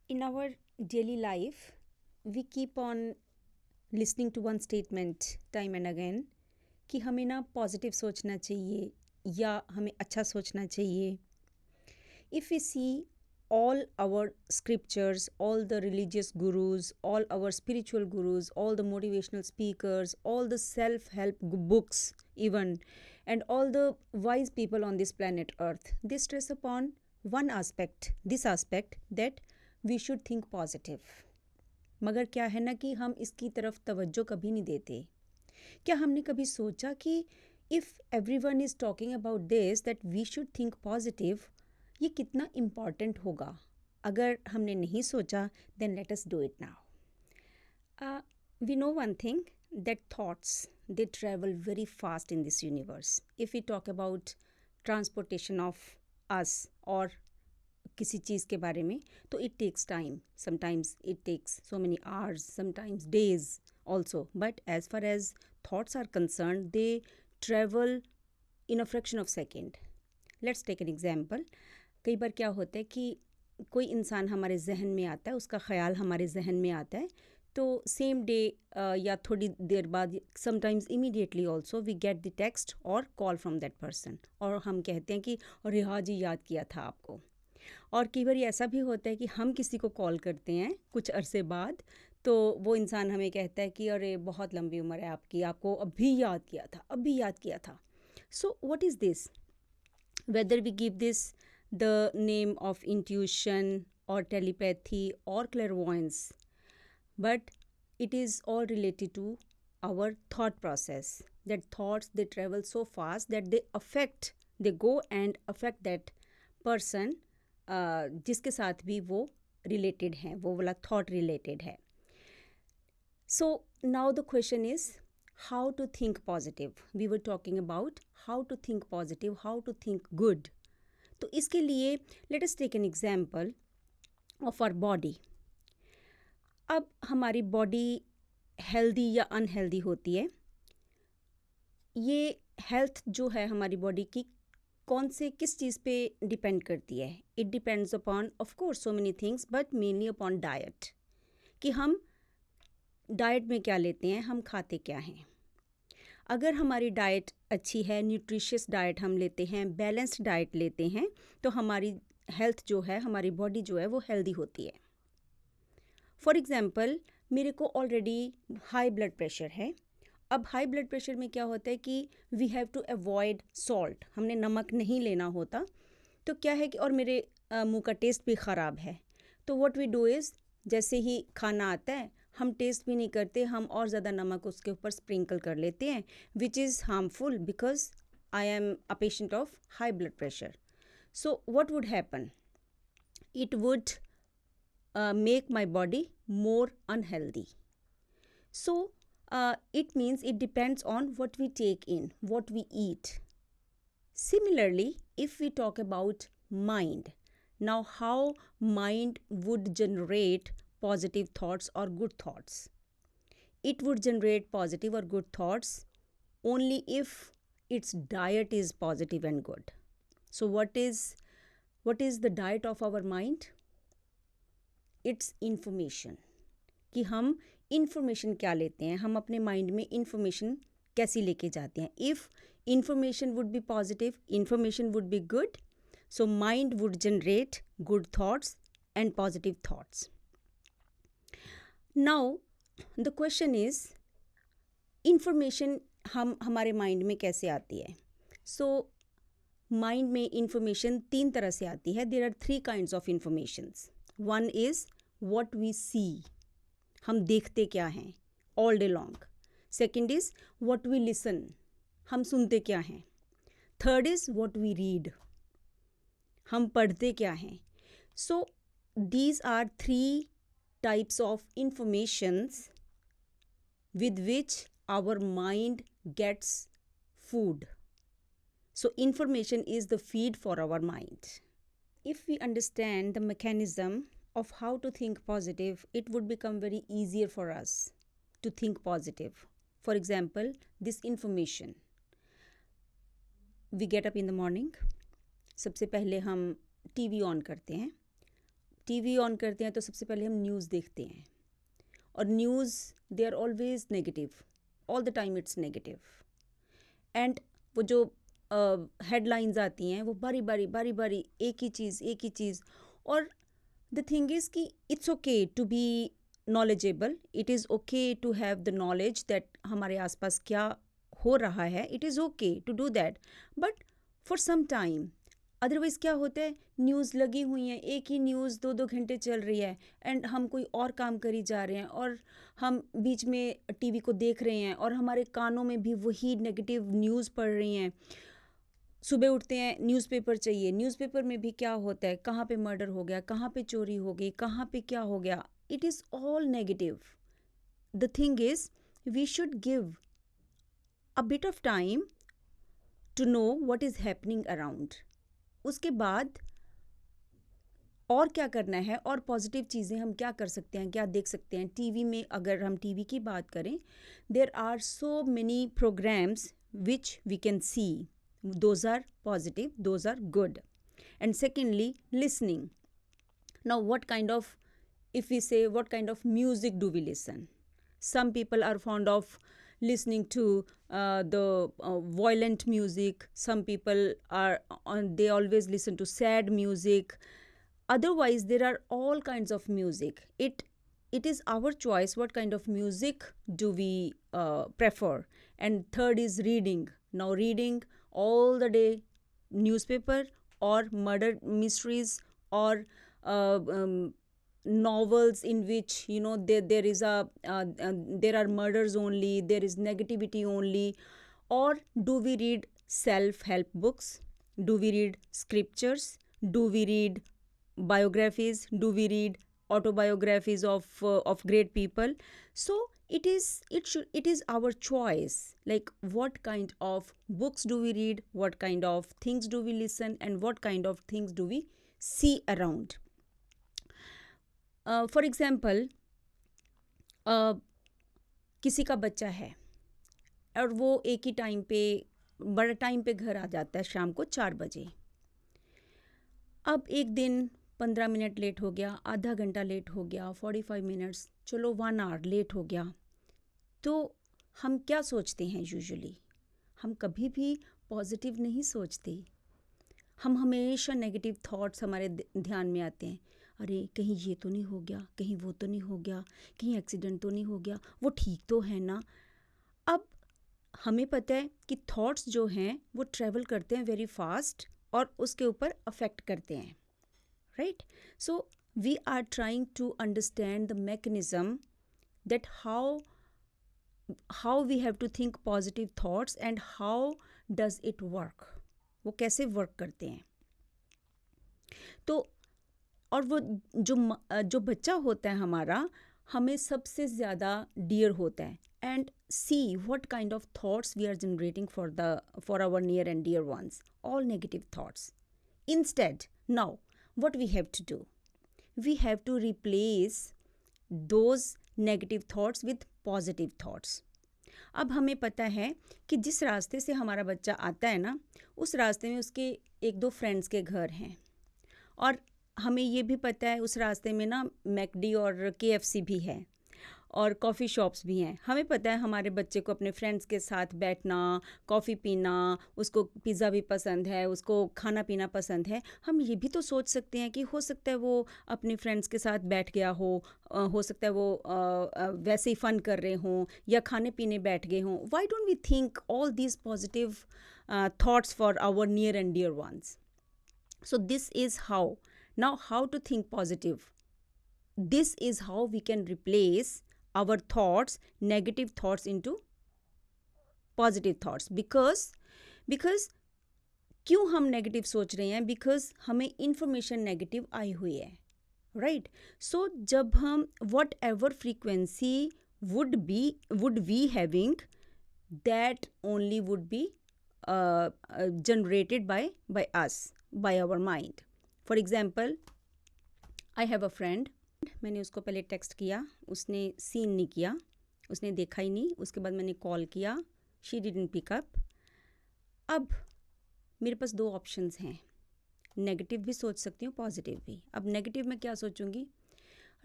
In our daily life, we keep on listening to one statement time and again कि हमें ना positive सोचना चाहिए या हमें अच्छा सोचना चाहिए. If we see all our scriptures, all the religious gurus, all our spiritual gurus, all the motivational speakers, all the self-help books even, and all the wise people on this planet Earth, they stress upon one aspect, this aspect that we should think positive. मगर क्या है ना कि हम इसकी तरफ तवज्जो कभी नहीं देते. क्या हमने कभी सोचा कि if everyone is talking about this that we should think positive, ये कितना इम्पॉर्टेंट होगा? अगर हमने नहीं सोचा then let us do it now. We know one thing, that thoughts, they travel very fast in this universe. If we talk about transportation of us or किसी चीज़ के बारे में, तो it takes time. Sometimes it takes so many hours, sometimes days also. But as far as thoughts are concerned, they travel in a fraction of second. Let's take an example. कई बार क्या होता है कि कोई इंसान हमारे जहन में आता है, उसका ख्याल हमारे जहन में आता है, तो सेम डे या थोड़ी देर बाद, sometimes immediately also, we get the text और कॉल फ्रॉम दैट पर्सन और हम कहते हैं कि अरे हाँ जी, याद किया था आपको. और कई बार ऐसा भी होता है कि हम किसी को कॉल करते हैं कुछ अरसे बाद, तो वो इंसान हमें कहता है कि अरे बहुत लंबी उम्र है आपकी, आपको अभी याद किया था, अभी याद किया था. So what is this? Whether we give this the name of intuition और टेलीपैथी और clairvoyance, but it is all related to our thought process. That thoughts, they travel so fast that they go and affect that person जिसके साथ भी वो related हैं, वो वाला thought related है. So now the question is how to think positive. We were talking about how to think positive, how to think good. तो इसके लिए let us take an example of our body. अब हमारी body healthy या unhealthy होती है, ये health जो है हमारी बॉडी की कौन से किस चीज़ पे डिपेंड करती है? It depends upon of course so many things, but mainly upon diet. कि हम डाइट में क्या लेते हैं, हम खाते क्या हैं. अगर हमारी डाइट अच्छी है, न्यूट्रिशियस डाइट हम लेते हैं, बैलेंस्ड डाइट लेते हैं, तो हमारी हेल्थ जो है, हमारी बॉडी जो है, वो हेल्दी होती है. फॉर एग्ज़ाम्पल, मेरे को ऑलरेडी हाई ब्लड प्रेशर है. अब हाई ब्लड प्रेशर में क्या होता है कि we have to avoid salt, हमने नमक नहीं लेना होता. तो क्या है कि और मेरे मुंह का टेस्ट भी ख़राब है, तो व्हाट वी डू इज़, जैसे ही खाना आता है हम टेस्ट भी नहीं करते, हम और ज़्यादा नमक उसके ऊपर स्प्रिंकल कर लेते हैं, which is harmful because I am a patient of high blood pressure. So what would happen? It would make my body more unhealthy. So it means it depends on what we take in, what we eat. Similarly, if we talk about mind, now how mind would generate positive thoughts or good thoughts? It would generate positive or good thoughts only if its diet is positive and good. So what is the diet of our mind? It's information. कि हम information क्या लेते हैं, हम अपने mind में information कैसी लेके जाते हैं. If information would be positive, information would be good, so mind would generate good thoughts and positive thoughts. Now the question is, information हमारे माइंड में कैसे आती है? सो माइंड में इन्फॉर्मेशन 3 तरह से आती है. There are 3 kinds of informations. One is what we see, हम देखते क्या हैं all day long. Second is what we listen, हम सुनते क्या हैं. Third is what we read, हम पढ़ते क्या हैं. So these are 3 types of informations with which our mind gets food. So information is the feed for our mind. If we understand the mechanism of how to think positive, it would become very easier for us to think positive. For example, this information. We get up in the morning, सबसे पहले हम TV on करते हैं, TV on करते हैं तो सबसे पहले हम न्यूज़ देखते हैं, और news they are always negative, all the time it's negative. And वो जो हेडलाइंस आती हैं वो बारी बारी एक ही चीज़। और द थिंग इज़ कि it's okay to be knowledgeable, it is okay to have the knowledge that हमारे आसपास क्या हो रहा है, it is okay to do that, but for some time. Otherwise क्या होता है, न्यूज़ लगी हुई हैं, एक ही न्यूज़ 2-2 घंटे चल रही है, एंड हम कोई और काम करी जा रहे हैं, और हम बीच में टीवी को देख रहे हैं, और हमारे कानों में भी वही नेगेटिव न्यूज़ पड़ रही हैं। सुबह उठते हैं, न्यूज़पेपर चाहिए, न्यूज़पेपर में भी क्या होता है, कहाँ पे मर्डर हो गया, कहाँ पे चोरी हो गई, कहाँ पे क्या हो गया, it is all negative. The thing is we should give a bit of time to know what is happening around. उसके बाद और क्या करना है, और पॉजिटिव चीज़ें हम क्या कर सकते हैं, क्या देख सकते हैं टीवी में। अगर हम टीवी की बात करें, there are so many programmes which we can see, those are positive, those are good. And secondly, listening. Now what kind of, if we say what kind of music do we listen, some people are fond of listening to the violent music, some people are they always listen to sad music. Otherwise there are all kinds of music. It is our choice what kind of music do we prefer. And third is reading. Now reading all the day newspaper or murder mysteries or novels in which there is there are murders only, there is negativity only. Or do we read self-help books, do we read scriptures, do we read biographies, do we read autobiographies of great people? So it is our choice, like what kind of books do we read, what kind of things do we listen, and what kind of things do we see around. For example, किसी का बच्चा है और वो एक ही time पे, बड़ा time पे घर आ जाता है, शाम को 4 बजे। अब एक दिन 15 मिनट लेट हो गया, आधा घंटा लेट हो गया, 45 मिनट्स, चलो 1 आवर लेट हो गया, तो हम क्या सोचते हैं यूजुअली? हम कभी भी पॉजिटिव नहीं सोचते, हम हमेशा नेगेटिव थॉट्स हमारे ध्यान में आते हैं। अरे कहीं ये तो नहीं हो गया, कहीं वो तो नहीं हो गया, कहीं एक्सीडेंट तो नहीं हो गया, वो ठीक तो है ना। अब हमें पता है कि थॉट्स जो हैं वो ट्रैवल करते हैं वेरी फास्ट और उसके ऊपर अफेक्ट करते हैं, right? So we are trying to understand the mechanism that how we have to think positive thoughts and how does it work, वो कैसे वर्क करते हैं। तो और वो जो बच्चा होता है हमारा, हमें सबसे ज़्यादा डियर होता है। And see what kind of thoughts we are generating for our near and dear ones, all negative thoughts. Instead, now what we have to do, we have to replace those negative thoughts with positive thoughts. अब हमें पता है कि जिस रास्ते से हमारा बच्चा आता है ना, उस रास्ते में उसके 1-2 फ्रेंड्स के घर हैं, और हमें ये भी पता है उस रास्ते में ना मैकडी और KFC भी है और कॉफ़ी शॉप्स भी हैं। हमें पता है हमारे बच्चे को अपने फ्रेंड्स के साथ बैठना, कॉफ़ी पीना, उसको पिज़्ज़ा भी पसंद है, उसको खाना पीना पसंद है। हम ये भी तो सोच सकते हैं कि हो सकता है वो अपने फ्रेंड्स के साथ बैठ गया हो सकता है वो वैसे ही फ़न कर रहे हों या खाने पीने बैठ गए हों। Why don't we think all these positive thoughts for our near and dear ones? So this is how. Now how to think positive? This is how we can replace our thoughts, negative thoughts, into positive thoughts. Because क्यों हम negative सोच रहे हैं? Because हमें information negative आई हुई है, right? सो जब हम what ever frequency would we having, that only would be generated by us, by our mind. For example, I have a friend, मैंने उसको पहले टेक्स्ट किया, उसने सीन नहीं किया, उसने देखा ही नहीं। उसके बाद मैंने कॉल किया, शी डिडंट पिक अप। अब मेरे पास 2 ऑप्शंस हैं, नेगेटिव भी सोच सकती हूँ, पॉजिटिव भी। अब नेगेटिव में क्या सोचूंगी,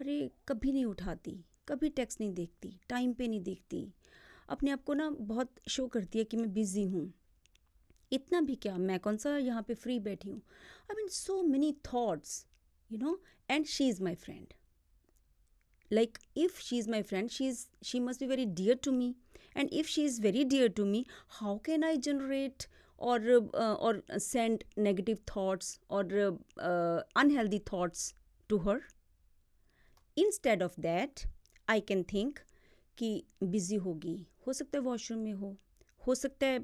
अरे कभी नहीं उठाती, कभी टेक्स्ट नहीं देखती, टाइम पे नहीं देखती, अपने आप को ना बहुत शो करती है कि मैं बिज़ी हूँ। इतना भी क्या, मैं कौन सा यहाँ पे फ्री बैठी हूँ। I mean so many thoughts, and she is my friend. Like if she is my friend, she must be very dear to me, and if she is very dear to me, how can I generate or send negative thoughts or unhealthy thoughts to her? Instead of that, I can think कि busy होगी, हो सकता है washroom में हो सकता है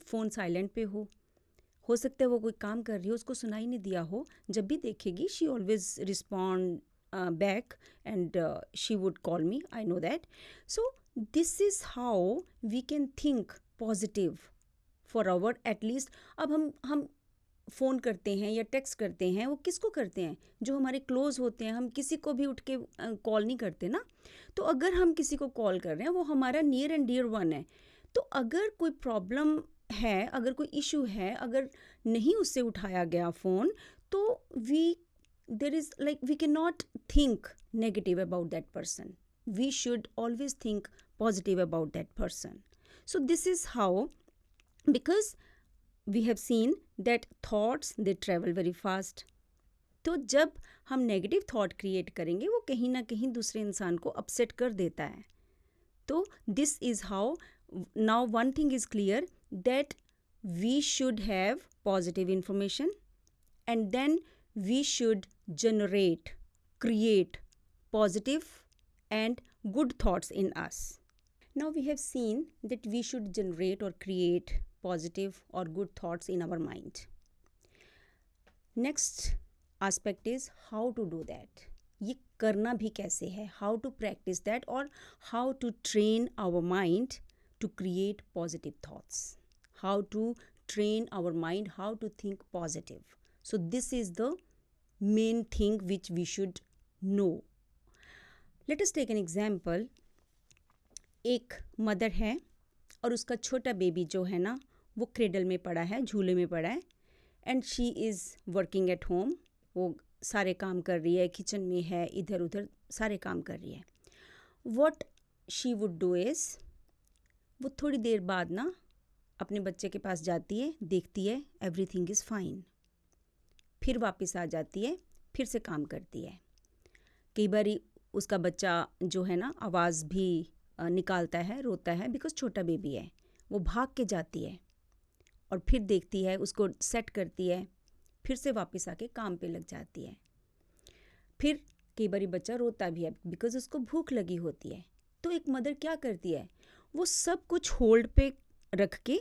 phone silent पे हो सकता है वो कोई काम कर रही हो, उसको सुनाई नहीं दिया हो, जब भी देखेगी she always respond back, and she would call me, I know that. So this is how we can think positive for our, at least. अब हम फ़ोन करते हैं या टेक्स्ट करते हैं, वो किसको करते हैं, जो हमारे क्लोज़ होते हैं। हम किसी को भी उठ के कॉल नहीं करते ना। तो अगर हम किसी को कॉल कर रहे हैं, वो हमारा नियर एंड डियर वन है। तो अगर कोई प्रॉब्लम है, अगर कोई इशू है, अगर नहीं उससे उठाया गया फ़ोन, तो there is, like, we cannot think negative about that person. We should always think positive about that person. So this is how, because we have seen that thoughts, they travel very fast. तो जब हम negative thought create करेंगे, वो कहीं ना कहीं दूसरे इंसान को अपसेट कर देता है। तो this is how, now one thing is clear, that we should have positive information, and then we should generate, create positive and good thoughts in us. Now we have seen that we should generate or create positive or good thoughts in our mind. Next aspect is how to do that. ये करना भी कैसे है, how to practice that, or how to train our mind to create positive thoughts, how to train our mind, how to think positive. So this is the main thing which we should know. Let us take an example. एक mother है और उसका छोटा baby जो है ना, वो cradle में पड़ा है, झूले में पड़ा है, and she is working at home. वो सारे काम कर रही है, किचन में है, इधर उधर सारे काम कर रही है. What she would do is, वो थोड़ी देर बाद ना अपने बच्चे के पास जाती है, देखती है एवरीथिंग इज़ फाइन, फिर वापस आ जाती है, फिर से काम करती है. कई बार उसका बच्चा जो है ना आवाज़ भी निकालता है, रोता है, बिकॉज छोटा बेबी है. वो भाग के जाती है और फिर देखती है, उसको सेट करती है, फिर से वापस आके काम पे लग जाती है. फिर कई बार बच्चा रोता भी है बिकॉज उसको भूख लगी होती है. तो एक मदर क्या करती है, वो सब कुछ होल्ड पे रख के,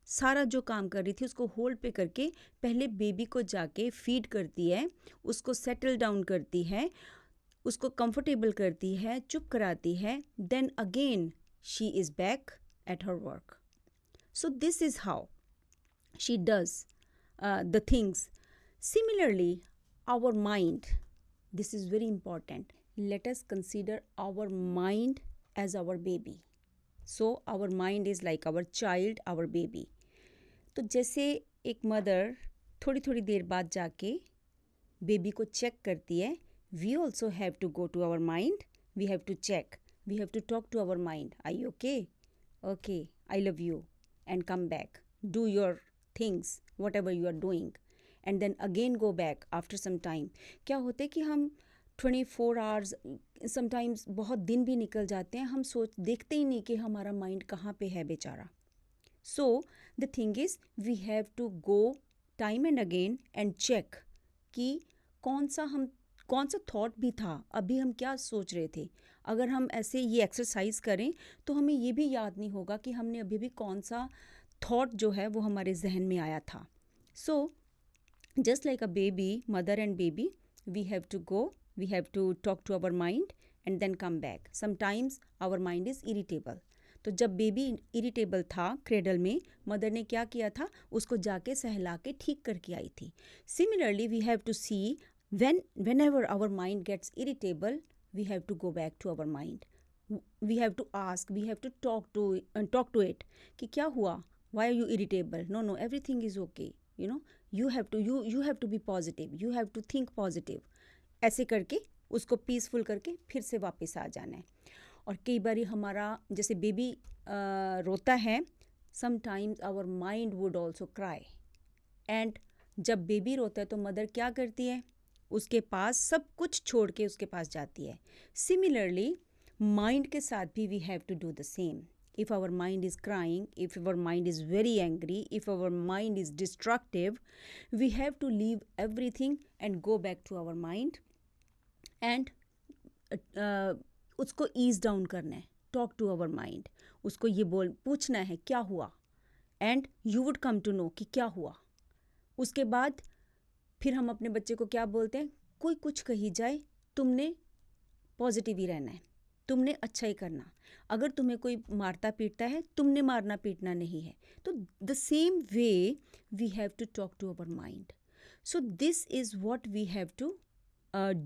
सारा जो काम कर रही थी उसको होल्ड पे करके पहले बेबी को जाके फीड करती है, उसको सेटल डाउन करती है, उसको कंफर्टेबल करती है, चुप कराती है, then again she is back at her work. So this is how she does the things. Similarly, our mind, this is very important. Let us consider our mind as our baby. So our mind is like our child, our baby. तो जैसे एक mother थोड़ी थोड़ी देर बाद जाके baby को check करती है, we also have to go to our mind, we have to check, we have to talk to our mind. Are you okay? Okay, I love you, and come back, do your things, whatever you are doing, and then again go back after some time. क्या होता है कि हम 24 hours, sometimes बहुत दिन भी निकल जाते हैं, हम देखते ही नहीं कि हमारा माइंड कहाँ पे है बेचारा. So the thing is, we have to go time and again and check कि कौन सा थॉट भी था, अभी हम क्या सोच रहे थे. अगर हम ऐसे ये एक्सरसाइज करें तो हमें ये भी याद नहीं होगा कि हमने अभी भी कौन सा थॉट जो है वो हमारे जहन में आया था. So just like a baby, mother and baby, we have to go, we have to talk to our mind and then come back. Sometimes our mind is irritable. तो जब बेबी इरिटेबल था क्रेडल में, mother ने क्या किया था, उसको जाके सहला के ठीक करके आई थी. Similarly we have to see whenever our mind gets irritable, we have to go back to our mind. We have to ask, we have to talk to it कि क्या हुआ, why are you irritable? No, everything is okay. you have to be positive, you have to think positive. ऐसे करके उसको peaceful करके फिर से वापस आ जाना है. और कई बारी हमारा जैसे बेबी रोता है, sometimes our mind would also cry. And जब बेबी रोता है तो मदर क्या करती है, उसके पास सब कुछ छोड़ के उसके पास जाती है. सिमिलरली माइंड के साथ भी we have to do the same. If our mind is crying, if our mind is very angry, if our mind is destructive, we have to leave everything and go back to our mind and उसको ease down करना है. Talk to our mind. उसको ये पूछना है क्या हुआ, and you would come to know कि क्या हुआ. उसके बाद फिर हम अपने बच्चे को क्या बोलते हैं, कोई कुछ कही जाए तुमने पॉजिटिव ही रहना है, तुमने अच्छा ही करना. अगर तुम्हें कोई मारता पीटता है, तुमने मारना पीटना नहीं है. तो the same way we have to talk to our mind. So this is what we have to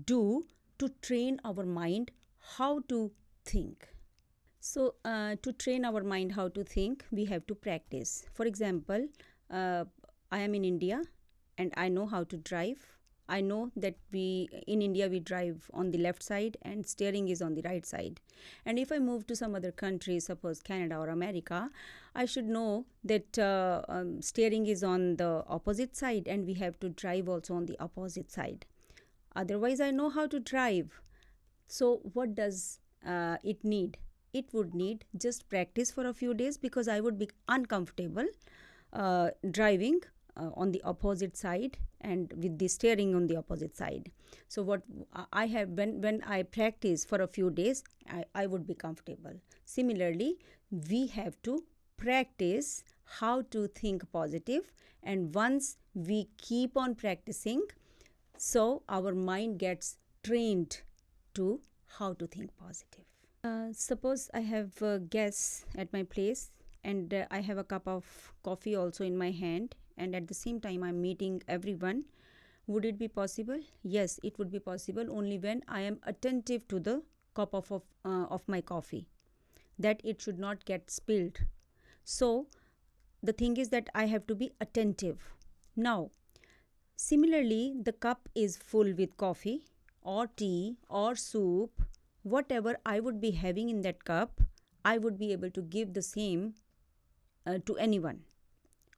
do to train our mind how to think. So to train our mind how to think, we have to practice. For example, I am in India and I know how to drive. I know that in India we drive on the left side and steering is on the right side. And if I move to some other country, suppose Canada or America, I should know that steering is on the opposite side and we have to drive also on the opposite side. Otherwise, I know how to drive. So what does it need? It would need just practice for a few days because I would be uncomfortable driving on the opposite side and with the steering on the opposite side. So what I have, when I practice for a few days, I would be comfortable. Similarly, we have to practice how to think positive, and once we keep on practicing, so our mind gets trained to how to think positive. Suppose I have guests at my place and I have a cup of coffee also in my hand, and at the same time I'm meeting everyone. Would it be possible? Yes, it would be possible only when I am attentive to the cup of my coffee, that it should not get spilled. So the thing is that I have to be attentive. Now, similarly, the cup is full with coffee or tea or soup. Whatever I would be having in that cup, I would be able to give the same to anyone.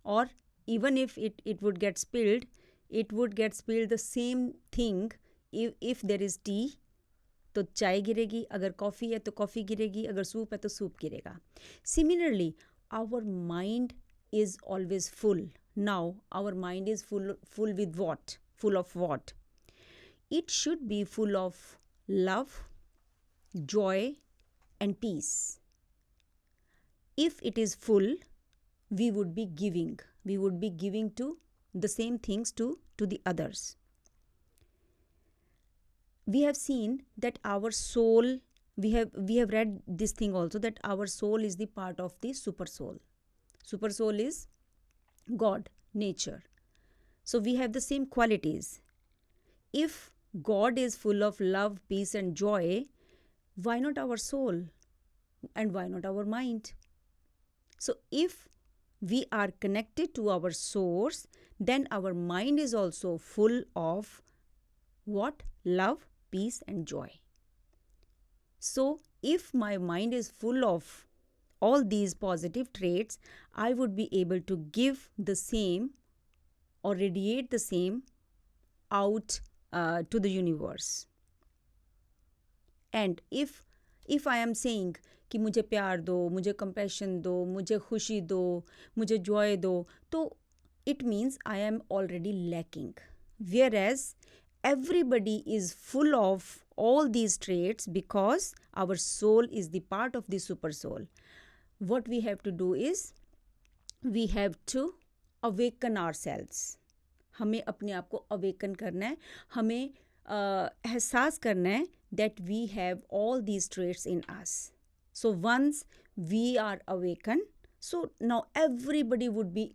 Or even if it would get spilled, it would get spilled the same thing. If there is tea, तो चाय गिरेगी, अगर coffee है तो coffee गिरेगी, अगर soup है तो सूप गिरेगा. Similarly, our mind is always full. Now, our mind is full with what? Full of what? It should be full of love, joy and peace. If it is full, we would be giving to the same things to the others. We have seen that our soul, we have read this thing also, that our soul is the part of the super soul. Super soul is God, nature. So we have the same qualities. If God is full of love, peace and joy, why not our soul? And why not our mind? So if we are connected to our source, then our mind is also full of what? Love, peace and joy. So if my mind is full of all these positive traits, I would be able to give the same or radiate the same out to the universe. And if I am saying कि मुझे प्यार दो, मुझे compassion दो, मुझे खुशी दो, मुझे joy दो, तो it means I am already lacking. Whereas everybody is full of all these traits because our soul is the part of the super soul. What we have to do is we have to awaken ourselves. हमें अपने आप को awaken करना है, हमें एहसास करना है that we have all these traits in us. So once we are awakened, so now everybody would be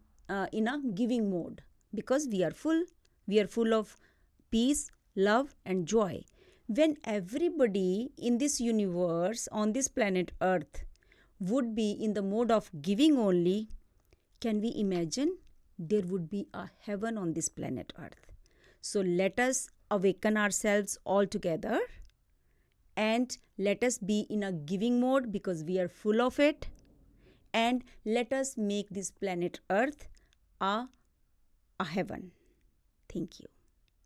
in a giving mode because we are full of peace, love and joy. When everybody in this universe, on this planet Earth, would be in the mode of giving only, can we imagine there would be a heaven on this planet Earth. So let us awaken ourselves all together and let us be in a giving mode because we are full of it, and let us make this planet Earth a heaven. Thank you.